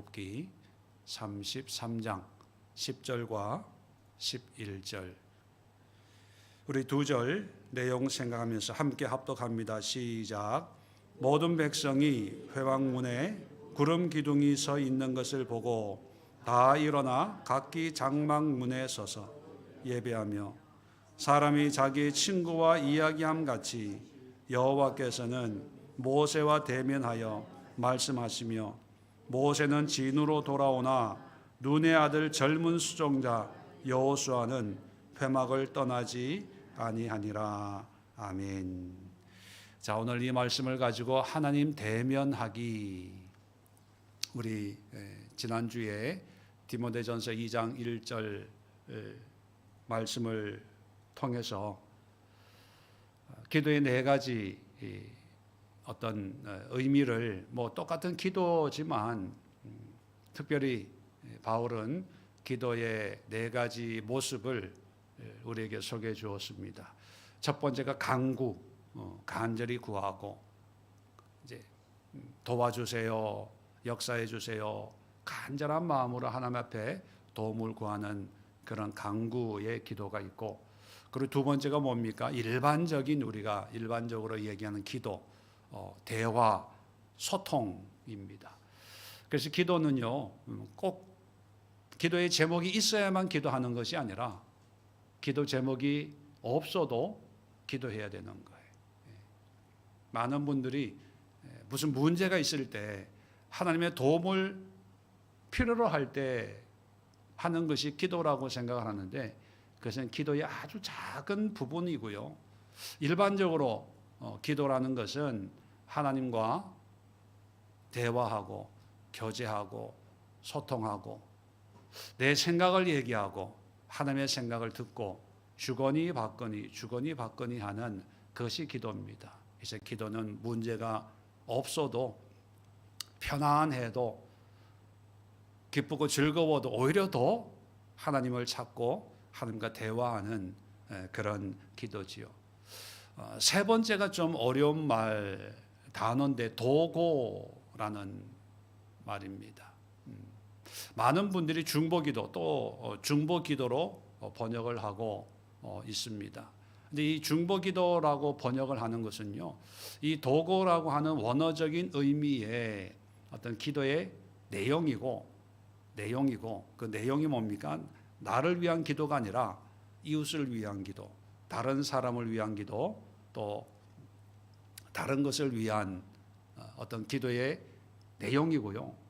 출애굽기 33장 10절과 11절 우리 두 절 내용 생각하면서 함께 합독합니다. 시작. 모든 백성이 회왕문에 구름 기둥이 서 있는 것을 보고 다 일어나 각기 장막문에 서서 예배하며 사람이 자기 친구와 이야기함 같이 여호와께서는 모세와 대면하여 말씀하시며 모세는 진으로 돌아오나 눈의 아들 젊은 수종자 여호수아는 회막을 떠나지 아니하니라. 아멘. 자, 오늘 이 말씀을 가지고 하나님 대면하기, 우리 지난주에 디모데전서 2장 1절 말씀을 통해서 기도의 네 가지 어떤 의미를 똑같은 기도지만 특별히 바울은 기도의 네 가지 모습을 우리에게 소개해 주었습니다. 첫 번째가 간구, 간절히 구하고 이제 도와주세요, 역사해 주세요, 간절한 마음으로 하나님 앞에 도움을 구하는 그런 간구의 기도가 있고, 그리고 두 번째가 뭡니까? 우리가 일반적으로 얘기하는 기도, 대화, 소통입니다. 그래서 기도는요, 꼭 기도의 제목이 있어야만 기도하는 것이 아니라 기도 제목이 없어도 기도해야 되는 거예요. 많은 분들이 무슨 문제가 있을 때 하나님의 도움을 필요로 할 때 하는 것이 기도라고 생각을 하는데, 그것은 기도의 아주 작은 부분이고요. 일반적으로 기도라는 것은 하나님과 대화하고 교제하고 소통하고 내 생각을 얘기하고 하나님의 생각을 듣고 주거니 받거니 하는 것이 기도입니다. 그래서 기도는 문제가 없어도 편안해도 기쁘고 즐거워도 오히려 더 하나님을 찾고 하나님과 대화하는 그런 기도지요. 세 번째가 좀 어려운 단어인데 도고라는 말입니다. 많은 분들이 중보기도 또 중보기도로 번역을 하고 있습니다. 근데 이 중보기도라고 번역을 하는 것은요, 이 도고라고 하는 원어적인 의미의 어떤 기도의 내용이고 그 내용이 뭡니까? 나를 위한 기도가 아니라 이웃을 위한 기도, 다른 사람을 위한 기도, 또 다른 것을 위한 어떤 기도의 내용이고요.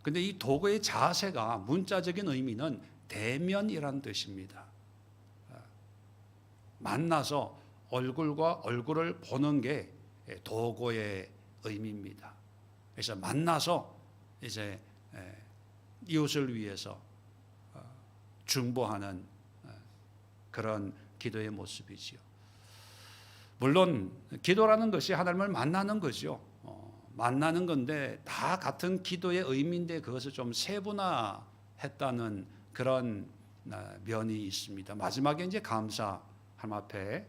근데 이 도구의 자세가 문자적인 의미는 대면이라는 뜻입니다. 만나서 얼굴과 얼굴을 보는 게 도구의 의미입니다. 그래서 만나서 이제 이웃을 위해서 중보하는 그런 기도의 모습이지요. 물론 기도라는 것이 하나님을 만나는 거죠. 만나는 건데 다 같은 기도의 의미인데 그것을 좀 세분화했다는 그런 면이 있습니다. 마지막에 이제 감사, 하나님 앞에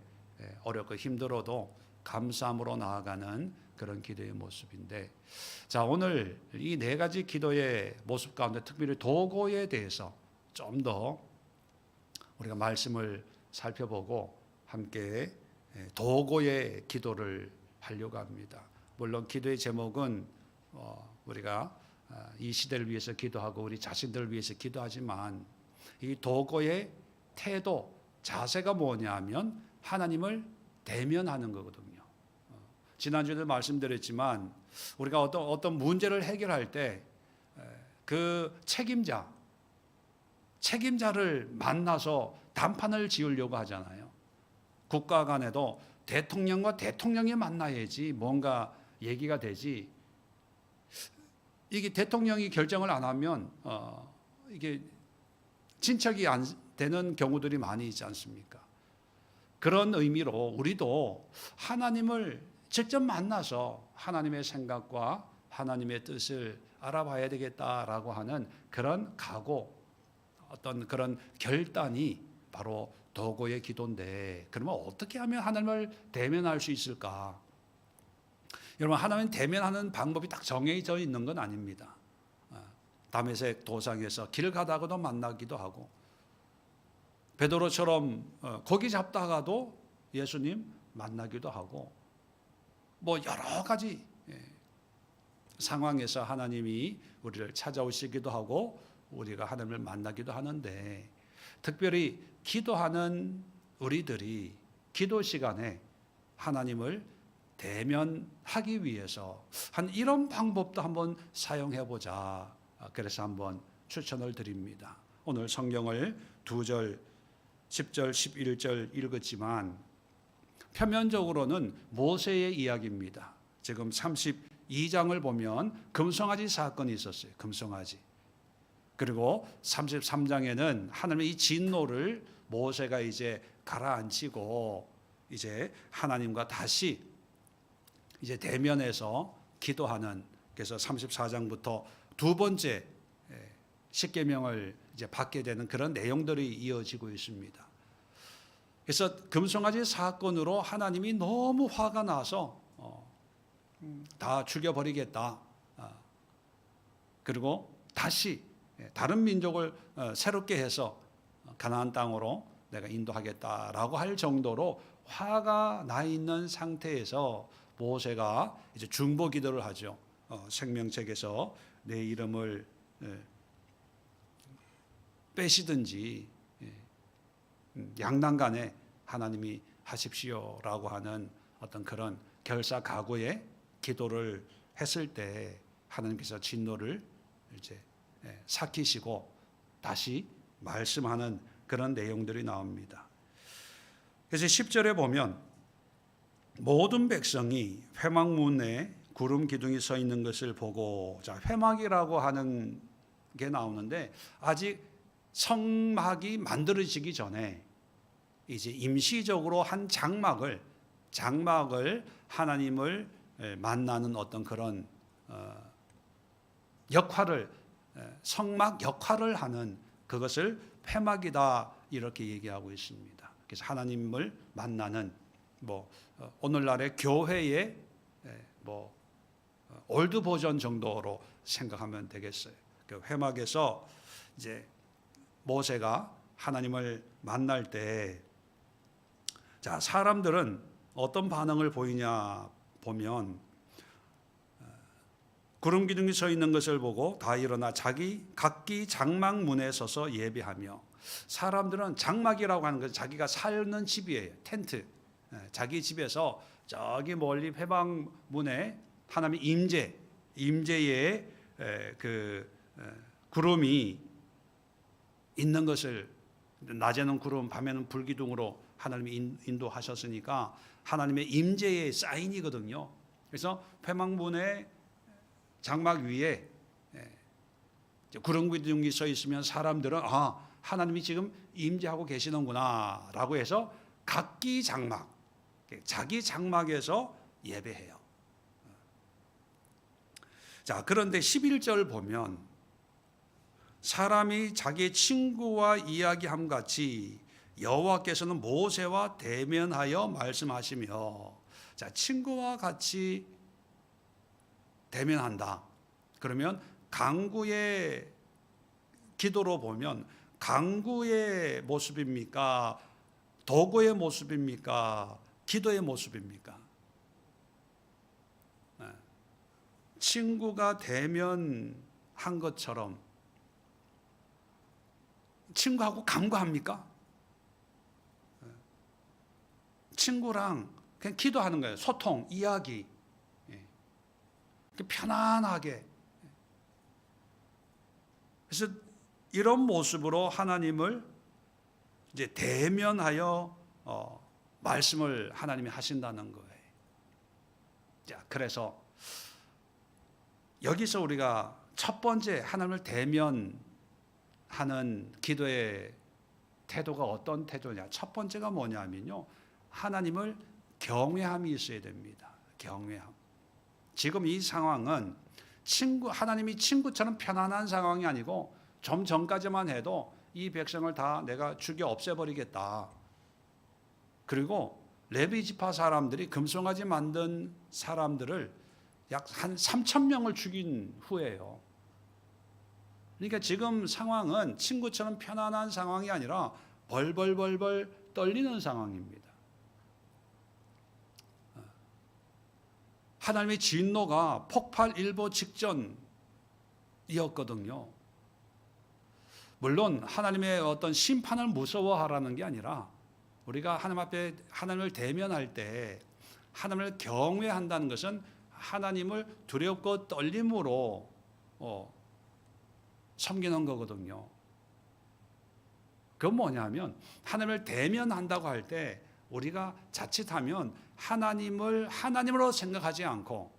어렵고 힘들어도 감사함으로 나아가는 그런 기도의 모습인데, 자, 오늘 이 네 가지 기도의 모습 가운데 특별히 도고에 대해서 좀 더 우리가 말씀을 살펴보고 함께 도고의 기도를 하려고 합니다. 물론 기도의 제목은 우리가 이 시대를 위해서 기도하고 우리 자신들을 위해서 기도하지만 이 도고의 태도, 자세가 뭐냐면 하나님을 대면하는 거거든요. 지난주에도 말씀드렸지만 우리가 어떤 문제를 해결할 때 그 책임자를 만나서 담판을 지으려고 하잖아요. 국가 간에도 대통령과 대통령이 만나야지 뭔가 얘기가 되지, 이게 대통령이 결정을 안 하면 이게 진척이 안 되는 경우들이 많이 있지 않습니까? 그런 의미로 우리도 하나님을 직접 만나서 하나님의 생각과 하나님의 뜻을 알아봐야 되겠다라고 하는 그런 각오, 어떤 그런 결단이 바로 도고의 기도인데, 그러면 어떻게 하면 하나님을 대면할 수 있을까? 여러분, 하나님 대면하는 방법이 딱 정해져 있는 건 아닙니다. 다메섹 도상에서 길 가다가도 만나기도 하고, 베드로처럼 고기 잡다가도 예수님 만나기도 하고, 뭐 여러 가지 상황에서 하나님이 우리를 찾아오시기도 하고 우리가 하나님을 만나기도 하는데, 특별히 기도하는 우리들이 기도 시간에 하나님을 대면하기 위해서 한 이런 방법도 한번 사용해 보자. 그래서 한번 추천을 드립니다. 오늘 성경을 2절, 10절, 11절 읽었지만 표면적으로는 모세의 이야기입니다. 지금 32장을 보면 금송아지 사건이 있었어요. 금송아지. 그리고 33장에는 하나님의 이 진노를 모세가 이제 가라앉히고 이제 하나님과 다시 이제 대면해서 기도하는, 그래서 34장부터 두 번째 십계명을 이제 받게 되는 그런 내용들이 이어지고 있습니다. 그래서 금송아지 사건으로 하나님이 너무 화가 나서 다 죽여버리겠다. 그리고 다시 다른 민족을 새롭게 해서 가나안 땅으로 내가 인도하겠다라고 할 정도로 화가 나 있는 상태에서 모세가 이제 중보 기도를 하죠. 생명책에서 내 이름을 빼시든지 양난간에 하나님이 하십시오라고 하는 어떤 그런 결사각오의 기도를 했을 때 하나님께서 진노를 이제 삭히시고 다시 말씀하는 그런 내용들이 나옵니다. 그래서 10절에 보면 모든 백성이 회막문에 구름 기둥이 서 있는 것을 보고, 자, 회막이라고 하는 게 나오는데 아직 성막이 만들어지기 전에 이제 임시적으로 한 장막을 하나님을 만나는 어떤 그런 역할을, 성막 역할을 하는 그것을 회막이다 이렇게 얘기하고 있습니다. 그래서 하나님을 만나는 오늘날의 교회의 올드 버전 정도로 생각하면 되겠어요. 그 회막에서 이제 모세가 하나님을 만날 때, 자, 사람들은 어떤 반응을 보이냐 보면 구름 기둥이 서 있는 것을 보고 다 일어나 각기 장막 문에 서서 예배하며, 사람들은 장막이라고 하는 것은 자기가 사는 집이에요. 텐트. 자기 집에서 저기 멀리 회막 문에 하나님의 임재의 그 구름이 있는 것을, 낮에는 구름, 밤에는 불기둥으로 하나님이 인도하셨으니까 하나님의 임재의 사인이거든요. 그래서 회막문의 장막 위에 구름 기둥이 서 있으면 사람들은 하나님이 지금 임재하고 계시는구나라고 해서 각기 장막, 자기 장막에서 예배해요. 자, 그런데 11절 보면 사람이 자기 친구와 이야기함 같이 여호와께서는 모세와 대면하여 말씀하시며, 자, 친구와 같이 대면한다. 그러면 강구의 기도로 보면 강구의 모습입니까? 도구의 모습입니까? 기도의 모습입니까? 친구가 대면한 것처럼 친구하고 간구합니까? 친구랑 그냥 기도하는 거예요. 소통, 이야기. 편안하게. 그래서 이런 모습으로 하나님을 이제 대면하여 말씀을 하나님이 하신다는 거예요. 자, 그래서 여기서 우리가 첫 번째 하나님을 대면하는 기도의 태도가 어떤 태도냐? 첫 번째가 뭐냐면요, 하나님을 경외함이 있어야 됩니다. 경외함. 지금 이 상황은 하나님이 친구처럼 편안한 상황이 아니고 좀 전까지만 해도 이 백성을 다 내가 죽여 없애버리겠다. 그리고 레위 지파 사람들이 금송아지 만든 사람들을 약 한 3,000명을 죽인 후에요. 그러니까 지금 상황은 친구처럼 편안한 상황이 아니라 벌벌벌벌 떨리는 상황입니다. 하나님의 진노가 폭발일보 직전이었거든요. 물론 하나님의 어떤 심판을 무서워하라는 게 아니라 우리가 하나님 앞에 하나님을 대면할 때 하나님을 경외한다는 것은 하나님을 두렵고 떨림으로 섬기는 거거든요. 그건 뭐냐면 하나님을 대면한다고 할 때 우리가 자칫하면 하나님을 하나님으로 생각하지 않고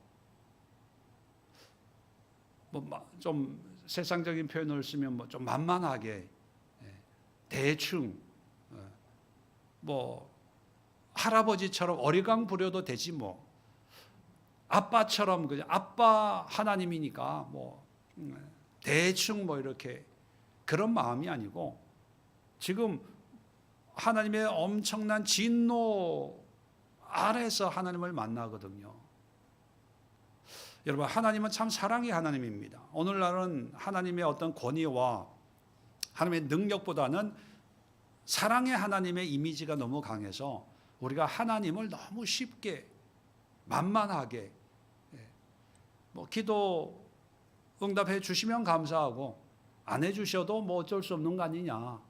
뭐 좀 세상적인 표현을 쓰면 뭐 좀 만만하게 대충 뭐 할아버지처럼 어리광 부려도 되지 뭐 아빠처럼 그냥 아빠 하나님이니까 뭐 대충 뭐 이렇게 그런 마음이 아니고 지금 하나님의 엄청난 진노 아래서 하나님을 만나거든요. 여러분 하나님은 참 사랑의 하나님입니다. 오늘날은 하나님의 어떤 권위와 하나님의 능력보다는 사랑의 하나님의 이미지가 너무 강해서 우리가 하나님을 너무 쉽게 만만하게 뭐 기도 응답해 주시면 감사하고 안 해주셔도 뭐 어쩔 수 없는 거 아니냐,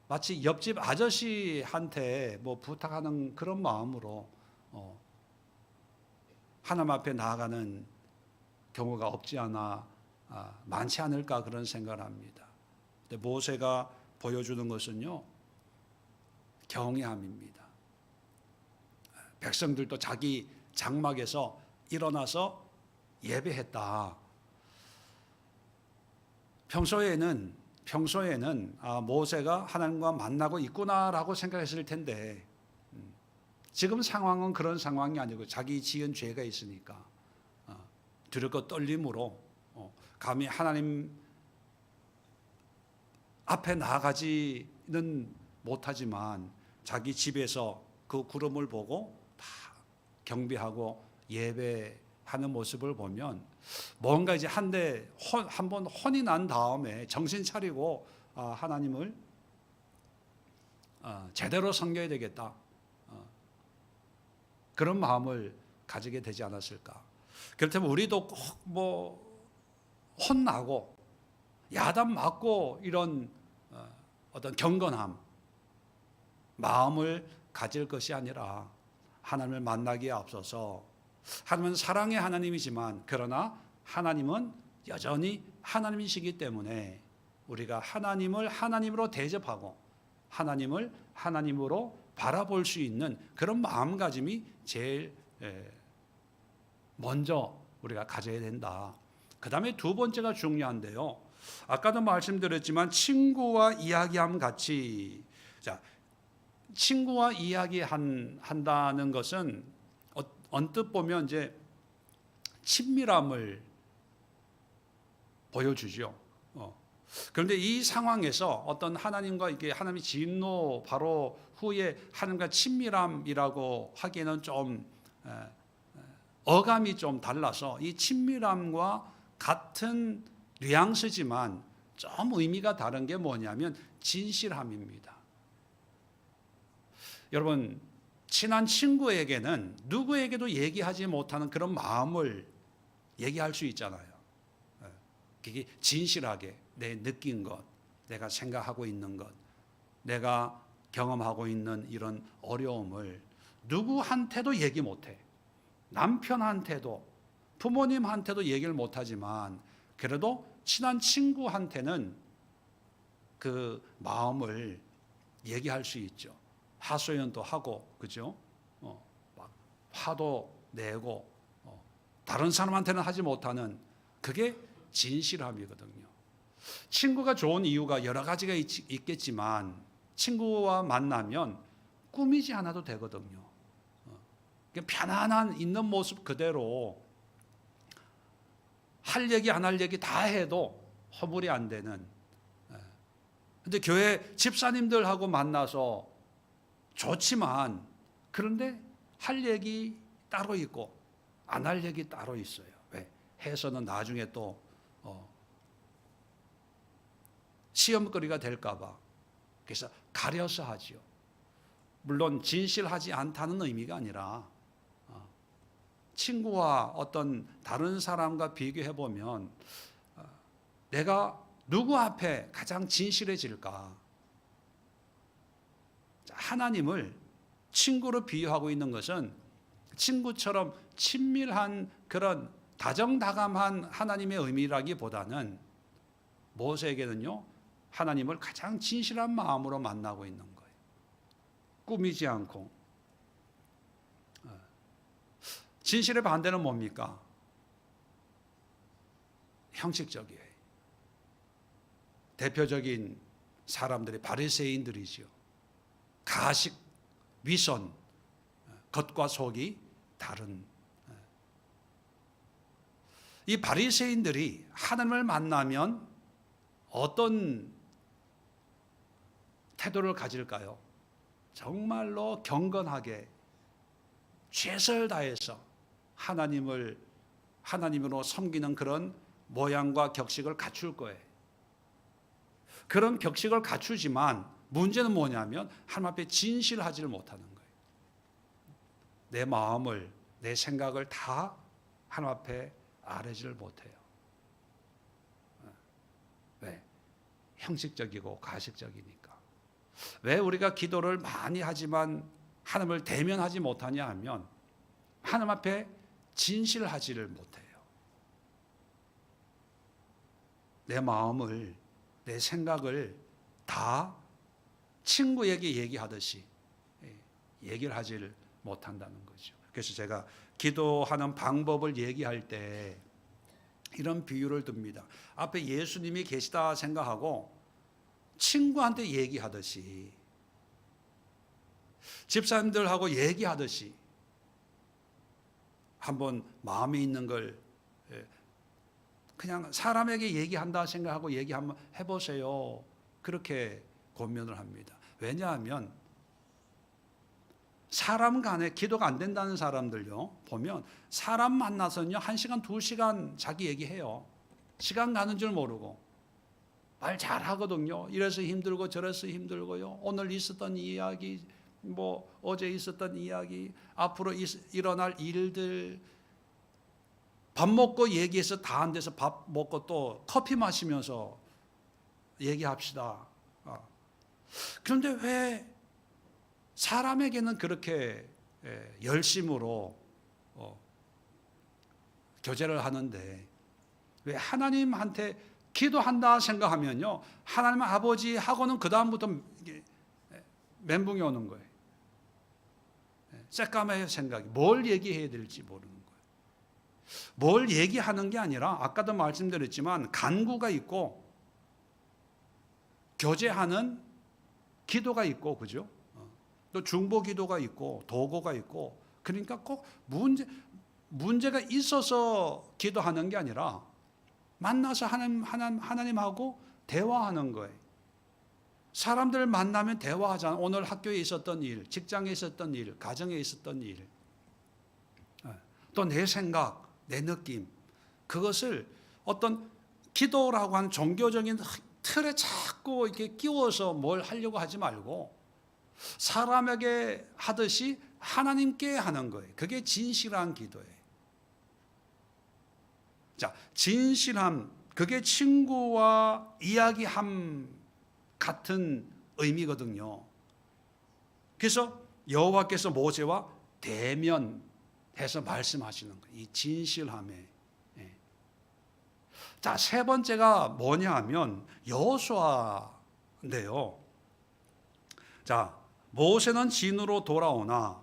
마치 옆집 아저씨한테 뭐 부탁하는 그런 마음으로 하나님 앞에 나아가는 경우가 없지 않아 많지 않을까 그런 생각을 합니다. 근데 모세가 보여주는 것은요 경외함입니다. 백성들도 자기 장막에서 일어나서 예배했다. 평소에는 모세가 하나님과 만나고 있구나라고 생각했을 텐데 지금 상황은 그런 상황이 아니고 자기 지은 죄가 있으니까 두렵고 떨림으로 감히 하나님 앞에 나아가지는 못하지만 자기 집에서 그 구름을 보고 다 경배하고 예배하는 모습을 보면 뭔가 이제 한번 혼이 난 다음에 정신 차리고 하나님을 제대로 섬겨야 되겠다, 그런 마음을 가지게 되지 않았을까. 그렇다면 우리도 꼭 뭐 혼나고 야단 맞고 이런 어떤 경건함 마음을 가질 것이 아니라 하나님을 만나기에 앞서서 하나님은 사랑의 하나님이지만 그러나 하나님은 여전히 하나님이시기 때문에 우리가 하나님을 하나님으로 대접하고 하나님을 하나님으로 바라볼 수 있는 그런 마음가짐이 제일 먼저 우리가 가져야 된다. 그 다음에 두 번째가 중요한데요. 아까도 말씀드렸지만 친구와 이야기함 같이, 자, 친구와 이야기한다는 것은 언뜻 보면 이제 친밀함을 보여주죠. 그런데 이 상황에서 어떤 하나님과 이게 하나님의 진노 바로 후에 하나님과 친밀함이라고 하기에는 좀 어감이 좀 달라서 이 친밀함과 같은 뉘앙스지만 좀 의미가 다른 게 뭐냐면 진실함입니다. 여러분, 친한 친구에게는 누구에게도 얘기하지 못하는 그런 마음을 얘기할 수 있잖아요. 그게 진실하게 내 느낀 것, 내가 생각하고 있는 것, 내가 경험하고 있는 이런 어려움을 누구한테도 얘기 못해. 남편한테도 부모님한테도 얘기를 못하지만 그래도 친한 친구한테는 그 마음을 얘기할 수 있죠. 하소연도 하고, 그죠? 막 화도 내고, 다른 사람한테는 하지 못하는 그게 진실함이거든요. 친구가 좋은 이유가 여러 가지가 있겠지만 친구와 만나면 꾸미지 않아도 되거든요. 편안한 있는 모습 그대로 할 얘기 안 할 얘기 다 해도 허물이 안 되는. 근데 교회 집사님들하고 만나서 좋지만 그런데 할 얘기 따로 있고 안 할 얘기 따로 있어요. 왜? 해서는 나중에 또 시험거리가 될까 봐. 그래서 가려서 하지요. 물론 진실하지 않다는 의미가 아니라 친구와 어떤 다른 사람과 비교해 보면 내가 누구 앞에 가장 진실해질까? 하나님을 친구로 비유하고 있는 것은 친구처럼 친밀한 그런 다정다감한 하나님의 의미라기보다는 모세에게는요, 하나님을 가장 진실한 마음으로 만나고 있는 거예요. 꾸미지 않고. 진실의 반대는 뭡니까? 형식적이에요. 대표적인 사람들이 바리새인들이지요. 가식, 위선, 겉과 속이 다른. 이 바리새인들이 하나님을 만나면 어떤 태도를 가질까요? 정말로 경건하게 최선을 다해서 하나님으로 섬기는 그런 모양과 격식을 갖출 거예요. 그런 격식을 갖추지만 문제는 뭐냐면 하나님 앞에 진실하지를 못하는 거예요. 내 마음을, 내 생각을 다 하나님 앞에 아뢰지를 못해요. 왜? 형식적이고 가식적이니까. 왜 우리가 기도를 많이 하지만 하나님을 대면하지 못하냐 하면 하나님 앞에 진실하지를 못해요. 내 마음을, 내 생각을 다 친구에게 얘기하듯이 얘기를 하지를 못한다는 거죠. 그래서 제가 기도하는 방법을 얘기할 때 이런 비유를 듭니다. 앞에 예수님이 계시다 생각하고 친구한테 얘기하듯이, 집사님들하고 얘기하듯이 한번 마음에 있는 걸 그냥 사람에게 얘기한다 생각하고 얘기 한번 해보세요. 그렇게 권면을 합니다. 왜냐하면 사람 간에 기도가 안 된다는 사람들요, 보면 사람 만나서는요 1시간 2시간 자기 얘기해요. 시간 가는 줄 모르고 말 잘하거든요. 이래서 힘들고 저래서 힘들고요, 오늘 있었던 이야기, 뭐 어제 있었던 이야기, 앞으로 일어날 일들, 밥 먹고 얘기해서 다 안 돼서 밥 먹고 또 커피 마시면서 얘기합시다. 그런데 왜 사람에게는 그렇게 열심으로 교제를 하는데 왜 하나님한테 기도한다 생각하면요, 하나님 아버지하고는 그 다음부터 멘붕이 오는 거예요. 새까매의 생각이 뭘 얘기해야 될지 모르는 거예요. 뭘 얘기하는 게 아니라 아까도 말씀드렸지만 간구가 있고 교제하는 기도가 있고, 그죠? 또 중보 기도가 있고 도고가 있고, 그러니까 꼭 문제가 있어서 기도하는 게 아니라 만나서 하나님하고 대화하는 거예요. 사람들 만나면 대화하잖아. 오늘 학교에 있었던 일, 직장에 있었던 일, 가정에 있었던 일, 또 내 생각, 내 느낌, 그것을 어떤 기도라고 하는 종교적인 틀에 자꾸 이렇게 끼워서 뭘 하려고 하지 말고 사람에게 하듯이 하나님께 하는 거예요. 그게 진실한 기도예요. 자, 진실함, 그게 친구와 이야기함 같은 의미거든요. 그래서 여호와께서 모세와 대면해서 말씀하시는 거예요. 이 진실함에. 자, 세 번째가 뭐냐 하면 여호수아인데요. 자, 모세는 진으로 돌아오나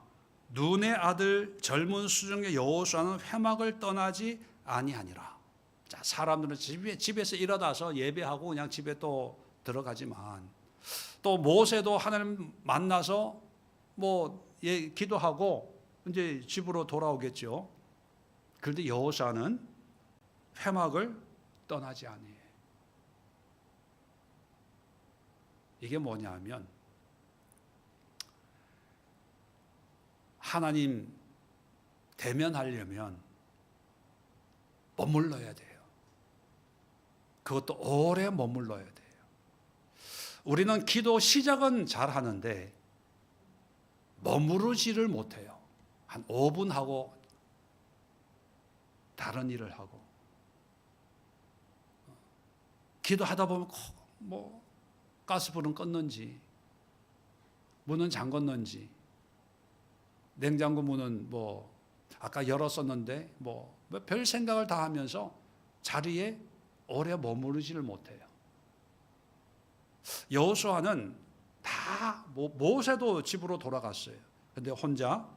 눈의 아들 젊은 수종의 여호수아는 회막을 떠나지 아니하니라. 자, 사람들은 집에서 일어나서 예배하고 그냥 집에 또 들어가지만, 또 모세도 하나님 만나서 기도하고 이제 집으로 돌아오겠죠. 그런데 여호수아는 회막을 떠나지 아니해요. 이게 뭐냐 하면 하나님 대면하려면 머물러야 돼요. 그것도 오래 머물러야 돼요. 우리는 기도 시작은 잘 하는데 머무르지를 못해요. 한 5분 하고 다른 일을 하고, 기도하다 보면 뭐 가스불은 껐는지, 문은 잠궜는지, 냉장고 문은 뭐 아까 열었었는데 뭐 별 생각을 다 하면서 자리에 오래 머무르지를 못해요. 여호수아는 다 모세도 집으로 돌아갔어요. 근데 혼자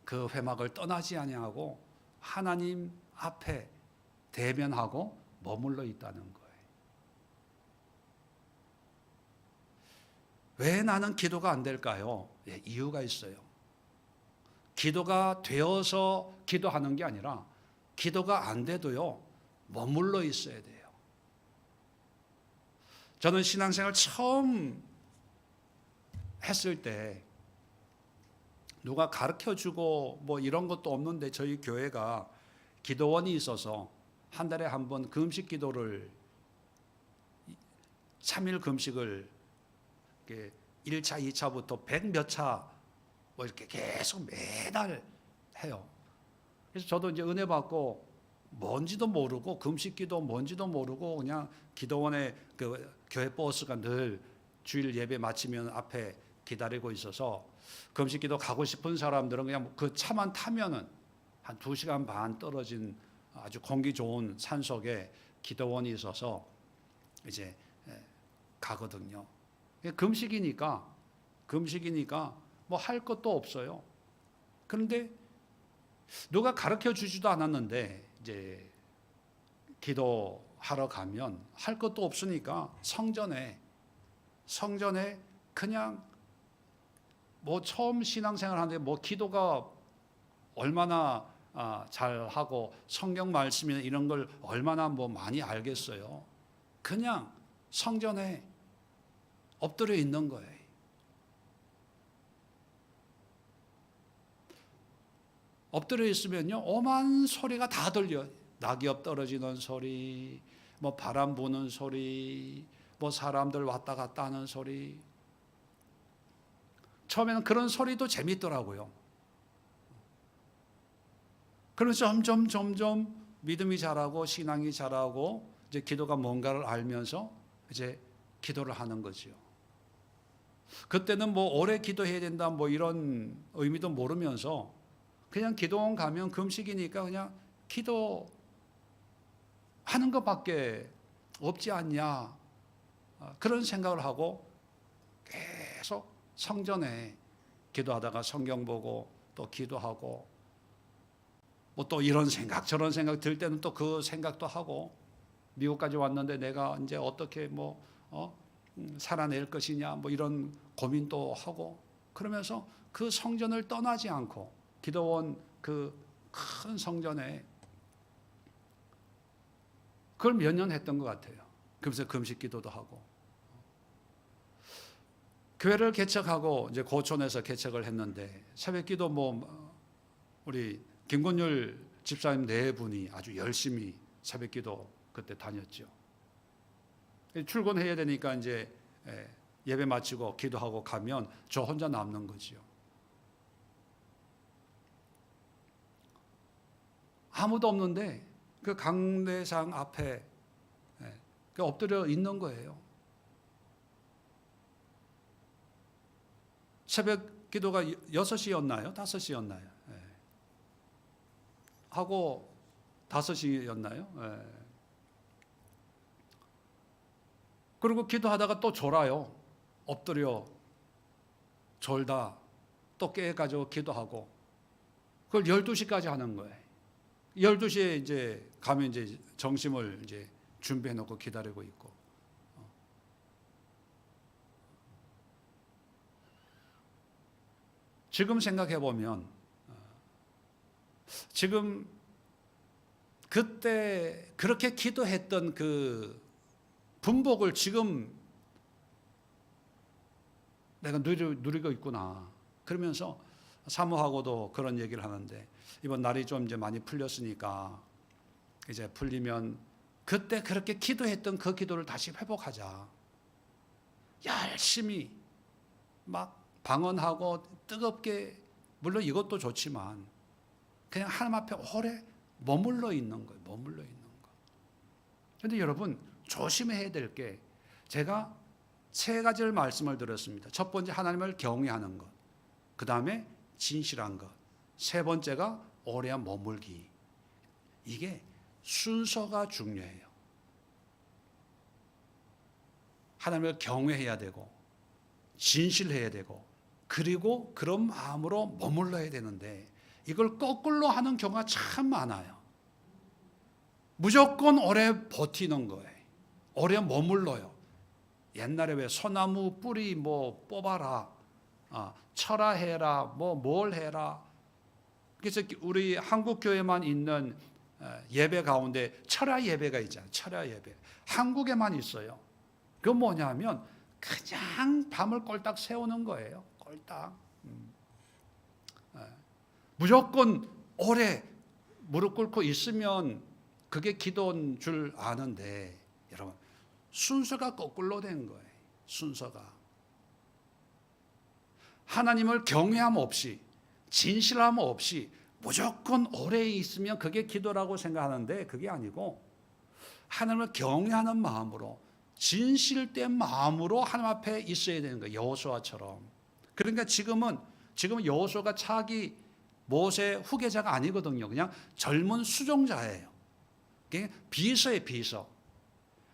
그 회막을 떠나지 아니하고 하나님 앞에 대면하고 머물러 있다는 거예요. 왜 나는 기도가 안 될까요? 예, 이유가 있어요. 기도가 되어서 기도하는 게 아니라 기도가 안 돼도요, 머물러 있어야 돼요. 저는 신앙생활 처음 했을 때 누가 가르쳐주고 뭐 이런 것도 없는데 저희 교회가 기도원이 있어서 한 달에 한 번 금식 기도를 3일 금식을 1차, 2차부터 100몇 차 뭐 이렇게 계속 매달 해요. 그래서 저도 이제 은혜 받고 뭔지도 모르고 금식 기도 뭔지도 모르고 그냥 기도원에 그 교회 버스가 늘 주일 예배 마치면 앞에 기다리고 있어서 금식 기도 가고 싶은 사람들은 그냥 그 차만 타면은 한 2시간 반 떨어진 아주 공기 좋은 산속에 기도원이 있어서 이제 가거든요. 금식이니까 뭐 할 것도 없어요. 그런데 누가 가르쳐 주지도 않았는데 이제 기도하러 가면 할 것도 없으니까 성전에 그냥 뭐 처음 신앙생활 하는데 뭐 기도가 얼마나 잘하고 성경 말씀이나 이런 걸 얼마나 뭐 많이 알겠어요. 그냥 성전에 엎드려 있는 거예요. 엎드려 있으면요, 오만 소리가 다 들려요. 낙엽 떨어지는 소리, 뭐 바람 부는 소리, 뭐 사람들 왔다 갔다 하는 소리. 처음에는 그런 소리도 재밌더라고요. 그래서 점점 믿음이 자라고 신앙이 자라고 이제 기도가 뭔가를 알면서 이제 기도를 하는 거죠. 그때는 뭐 오래 기도해야 된다 뭐 이런 의미도 모르면서 그냥 기도원 가면 금식이니까 그냥 기도하는 것밖에 없지 않냐, 그런 생각을 하고 계속 성전에 기도하다가 성경 보고 또 기도하고 뭐 또 이런 생각 저런 생각 들 때는 또 그 생각도 하고, 미국까지 왔는데 내가 이제 어떻게 뭐 살아낼 것이냐 뭐 이런 고민도 하고, 그러면서 그 성전을 떠나지 않고 기도원 그 큰 성전에 그걸 몇 년 했던 것 같아요. 그러면서 금식 기도도 하고, 교회를 개척하고 이제 고촌에서 개척을 했는데 새벽 기도 뭐 우리 김건율 집사님 네 분이 아주 열심히 새벽 기도 그때 다녔죠. 출근해야 되니까 이제 예배 마치고 기도하고 가면 저 혼자 남는 거지요. 아무도 없는데 그 강대상 앞에 엎드려 있는 거예요. 새벽 기도가 6시였나요? 5시였나요? 하고 5시였나요? 그리고 기도하다가 또 졸아요. 엎드려 졸다 또 깨가지고 기도하고, 그걸 12시까지 하는 거예요. 12시에 이제 가면 이제 점심을 이제 준비해 놓고 기다리고 있고. 지금 생각해 보면 지금 그때 그렇게 기도했던 그 분복을 지금 내가 누리고 있구나. 그러면서 사모하고도 그런 얘기를 하는데, 이번 날이 좀 이제 많이 풀렸으니까 이제 풀리면 그때 그렇게 기도했던 그 기도를 다시 회복하자. 열심히 막 방언하고 뜨겁게, 물론 이것도 좋지만 그냥 하나님 앞에 오래 머물러 있는 거예요. 머물러 있는 거. 그런데 여러분 조심해야 될 게, 제가 세 가지를 말씀을 드렸습니다. 첫 번째 하나님을 경외하는 것, 그 다음에 진실한 것, 세 번째가 오래 머물기. 이게 순서가 중요해요. 하나님을 경외해야 되고 진실해야 되고 그리고 그런 마음으로 머물러야 되는데, 이걸 거꾸로 하는 경우가 참 많아요. 무조건 오래 버티는 거예요. 오래 머물러요. 옛날에 왜 소나무 뿌리 뭐 뽑아라, 철화해라, 뭐 뭘 해라. 그래서 우리 한국 교회만 있는 예배 가운데 철야 예배가 있잖아요. 철야 예배. 한국에만 있어요. 그건 뭐냐면 그냥 밤을 꼴딱 세우는 거예요. 꼴딱. 무조건 오래 무릎 꿇고 있으면 그게 기도인 줄 아는데, 여러분 순서가 거꾸로 된 거예요. 순서가. 하나님을 경외함 없이 진실함 없이 무조건 오래 있으면 그게 기도라고 생각하는데, 그게 아니고 하나님을 경외하는 마음으로 진실된 마음으로 하나님 앞에 있어야 되는 거예요. 여호수아처럼. 그러니까 지금은 여호수아가 차기 모세 후계자가 아니거든요. 그냥 젊은 수종자예요. 비서예요, 비서.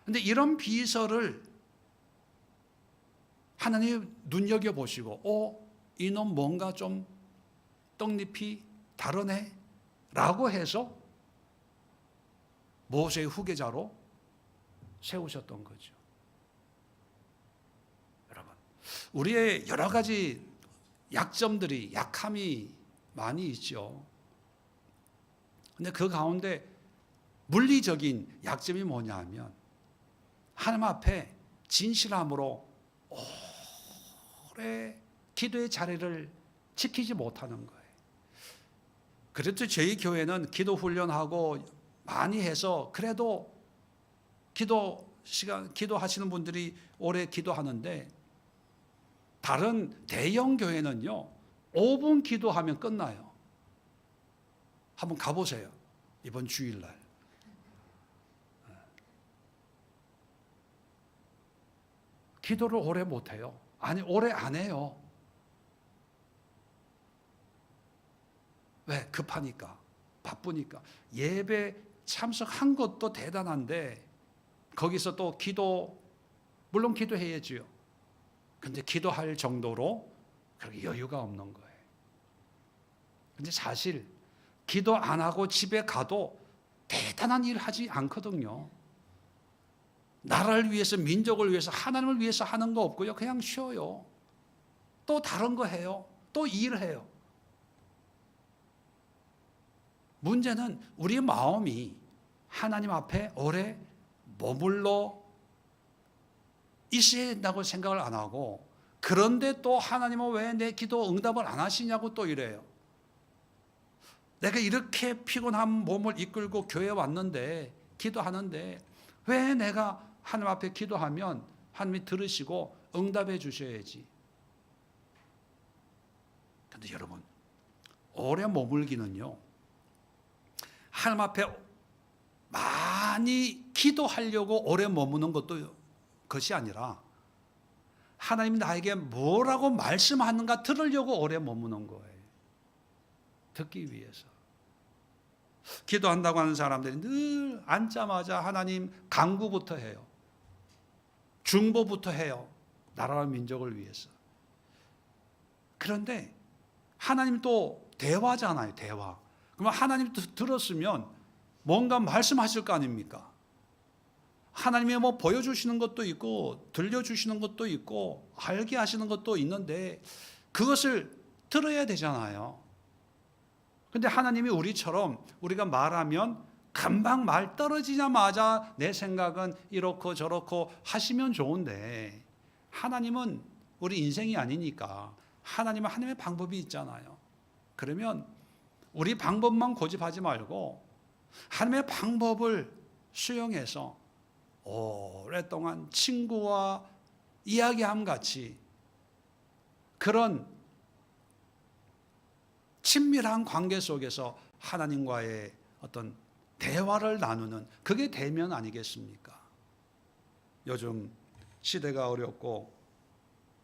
근데 이런 비서를 하나님 눈여겨보시고, 이놈 뭔가 좀 떡잎이 다르네 라고 해서 모세의 후계자로 세우셨던 거죠. 여러분, 우리의 여러 가지 약점들이, 약함이 많이 있죠. 근데 그 가운데 물리적인 약점이 뭐냐 하면, 하나님 앞에 진실함으로 오래 기도의 자리를 지키지 못하는 거예요. 그래도 저희 교회는 기도 훈련하고 많이 해서 그래도 기도하시는 분들이 오래 기도하는데, 다른 대형 교회는요 5분 기도하면 끝나요. 한번 가보세요. 이번 주일날. 기도를 오래 못해요. 아니, 오래 안 해요. 왜? 급하니까, 바쁘니까. 예배 참석한 것도 대단한데 거기서 또 물론 기도해야지요. 근데 기도할 정도로 그렇게 여유가 없는 거예요. 근데 사실 기도 안 하고 집에 가도 대단한 일 하지 않거든요. 나라를 위해서, 민족을 위해서, 하나님을 위해서 하는 거 없고요. 그냥 쉬어요. 또 다른 거 해요. 또 일해요. 문제는 우리 마음이 하나님 앞에 오래 머물러 있어야 된다고 생각을 안 하고, 그런데 또 하나님은 왜 내 기도 응답을 안 하시냐고 또 이래요. 내가 이렇게 피곤한 몸을 이끌고 교회에 왔는데, 기도하는데 왜 내가 하나님 앞에 기도하면 하나님이 들으시고 응답해 주셔야지. 그런데 여러분, 오래 머물기는요, 하나님 앞에 많이 기도하려고 오래 머무는 것이 아니라, 하나님이 나에게 뭐라고 말씀하는가 들으려고 오래 머무는 거예요. 듣기 위해서. 기도한다고 하는 사람들이 늘 앉자마자 하나님 간구부터 해요. 중보부터 해요. 나라와 민족을 위해서. 그런데 하나님 또 대화잖아요. 대화. 그러면 하나님 들었으면 뭔가 말씀하실 거 아닙니까? 하나님이 뭐 보여주시는 것도 있고 들려주시는 것도 있고 알게 하시는 것도 있는데 그것을 들어야 되잖아요. 근데 하나님이 우리처럼 우리가 말하면 금방 말 떨어지자마자 내 생각은 이렇고 저렇고 하시면 좋은데, 하나님은 우리 인생이 아니니까 하나님은 하나님의 방법이 있잖아요. 그러면 우리 방법만 고집하지 말고 하나님의 방법을 수용해서 오랫동안 친구와 이야기함 같이 그런 친밀한 관계 속에서 하나님과의 어떤 대화를 나누는 그게 대면 아니겠습니까? 요즘 시대가 어렵고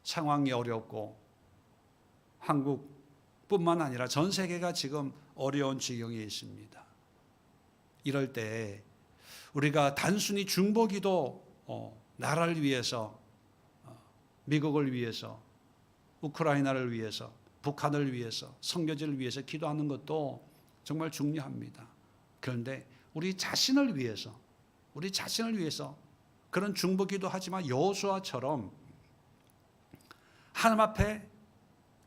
상황이 어렵고 한국뿐만 아니라 전 세계가 지금 어려운 지경에 있습니다. 이럴 때 우리가 단순히 중보기도 나라를 위해서 미국을 위해서 우크라이나를 위해서 북한을 위해서 선교지를 위해서 기도하는 것도 정말 중요합니다. 그런데 우리 자신을 위해서 그런 중보기도 하지만 여호수아처럼 하나님 앞에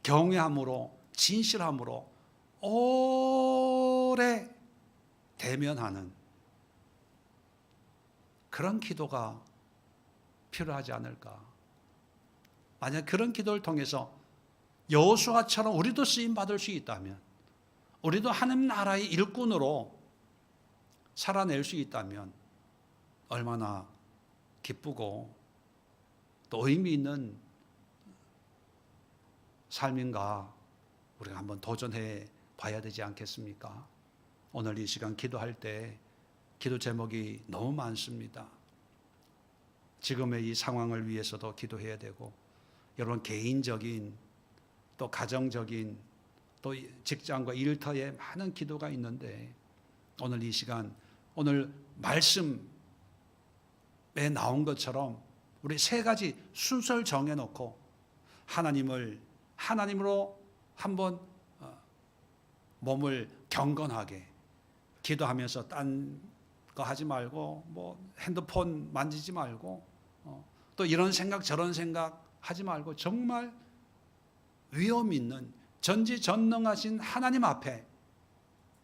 경외함으로 진실함으로 오래 대면하는 그런 기도가 필요하지 않을까. 만약 그런 기도를 통해서 여호수아처럼 우리도 쓰임 받을 수 있다면, 우리도 하나님 나라의 일꾼으로 살아낼 수 있다면 얼마나 기쁘고 또 의미 있는 삶인가 우리가 한번 도전해 봐야 되지 않겠습니까? 오늘 이 시간 기도할 때 기도 제목이 너무 많습니다. 지금의 이 상황을 위해서도 기도해야 되고, 여러분 개인적인 또 가정적인 또 직장과 일터에 많은 기도가 있는데, 오늘 이 시간 오늘 말씀에 나온 것처럼 우리 세 가지 순서를 정해놓고 하나님으로 한번 몸을 경건하게 기도하면서 딴 거 하지 말고 뭐 핸드폰 만지지 말고 또 이런 생각 저런 생각 하지 말고 정말 위험 있는 전지전능하신 하나님 앞에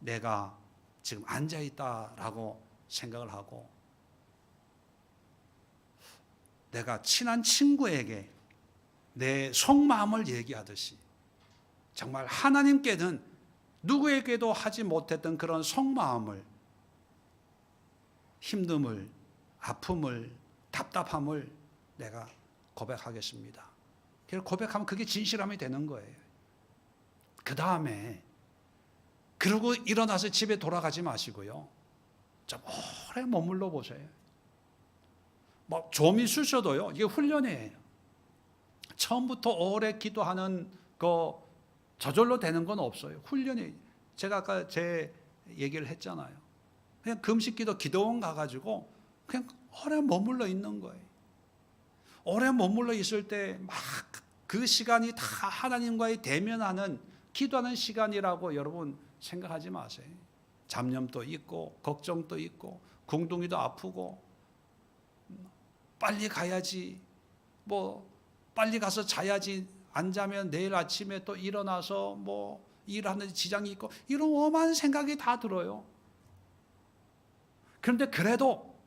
내가 지금 앉아 있다라고 생각을 하고, 내가 친한 친구에게 내 속마음을 얘기하듯이 정말 하나님께는 누구에게도 하지 못했던 그런 속마음을, 힘듦을, 아픔을, 답답함을 내가 고백하겠습니다. 고백하면 그게 진실함이 되는 거예요. 그 다음에 그러고 일어나서 집에 돌아가지 마시고요, 좀 오래 머물러 보세요. 뭐 좀 있으셔도요, 이게 훈련이에요. 처음부터 오래 기도하는 거 저절로 되는 건 없어요. 훈련이. 제가 아까 제 얘기를 했잖아요. 그냥 금식기도 기도원 가가지고 그냥 오래 머물러 있는 거예요. 오래 머물러 있을 때 막 그 시간이 다 하나님과의 대면하는 기도하는 시간이라고 여러분 생각하지 마세요. 잡념도 있고 걱정도 있고 궁둥이도 아프고 빨리 가야지, 뭐 빨리 가서 자야지, 안 자면 내일 아침에 또 일어나서 뭐 일하는 지장이 있고 이런 오만 생각이 다 들어요. 그런데 그래도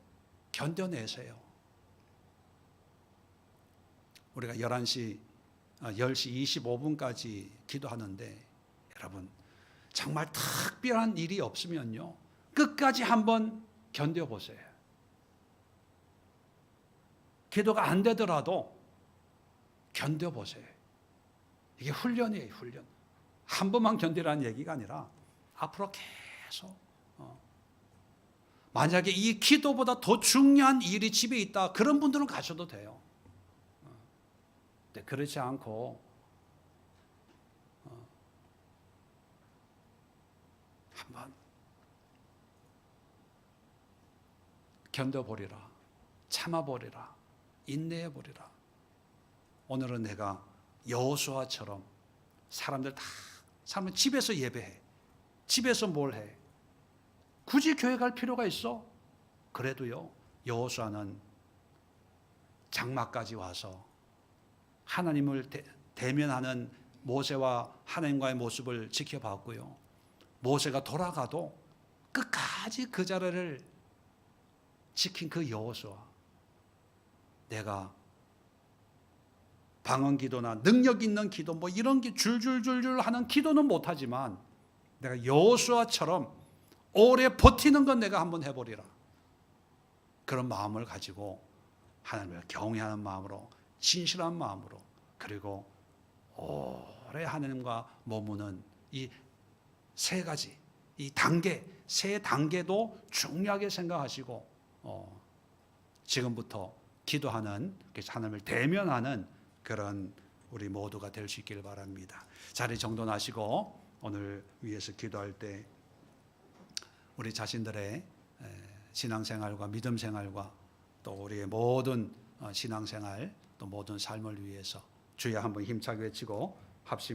견뎌내세요. 우리가 10시 25분까지 기도하는데, 여러분 정말 특별한 일이 없으면요, 끝까지 한번 견뎌보세요. 기도가 안 되더라도 견뎌보세요. 이게 훈련이에요, 훈련. 한 번만 견디라는 얘기가 아니라 앞으로 계속. 만약에 이 기도보다 더 중요한 일이 집에 있다, 그런 분들은 가셔도 돼요. 근데 그렇지 않고 한번 견뎌보리라, 참아보리라, 인내해보리라. 오늘은 내가 여호수아처럼 사람은 집에서 예배해, 집에서 뭘 해, 굳이 교회 갈 필요가 있어? 그래도요, 여호수아는 장막까지 와서 하나님을 대면하는 모세와 하나님과의 모습을 지켜봤고요, 모세가 돌아가도 끝까지 그 자리를 지킨 그 여호수아, 내가 방언기도나 능력 있는 기도 뭐 이런 게 줄줄줄줄 하는 기도는 못하지만 내가 여호수아처럼 오래 버티는 건 내가 한번 해보리라, 그런 마음을 가지고 하나님을 경외하는 마음으로 진실한 마음으로, 그리고 오래 하나님과 머무는 이 세 가지, 이 단계, 세 단계도 중요하게 생각하시고 지금부터 기도하는, 하나님을 대면하는 그런 우리 모두가 될 수 있기를 바랍니다. 자리 정돈하시고 오늘 위해서 기도할 때 우리 자신들의 신앙생활과 믿음생활과 또 우리의 모든 신앙생활 또 모든 삶을 위해서 주여 한번 힘차게 외치고 합심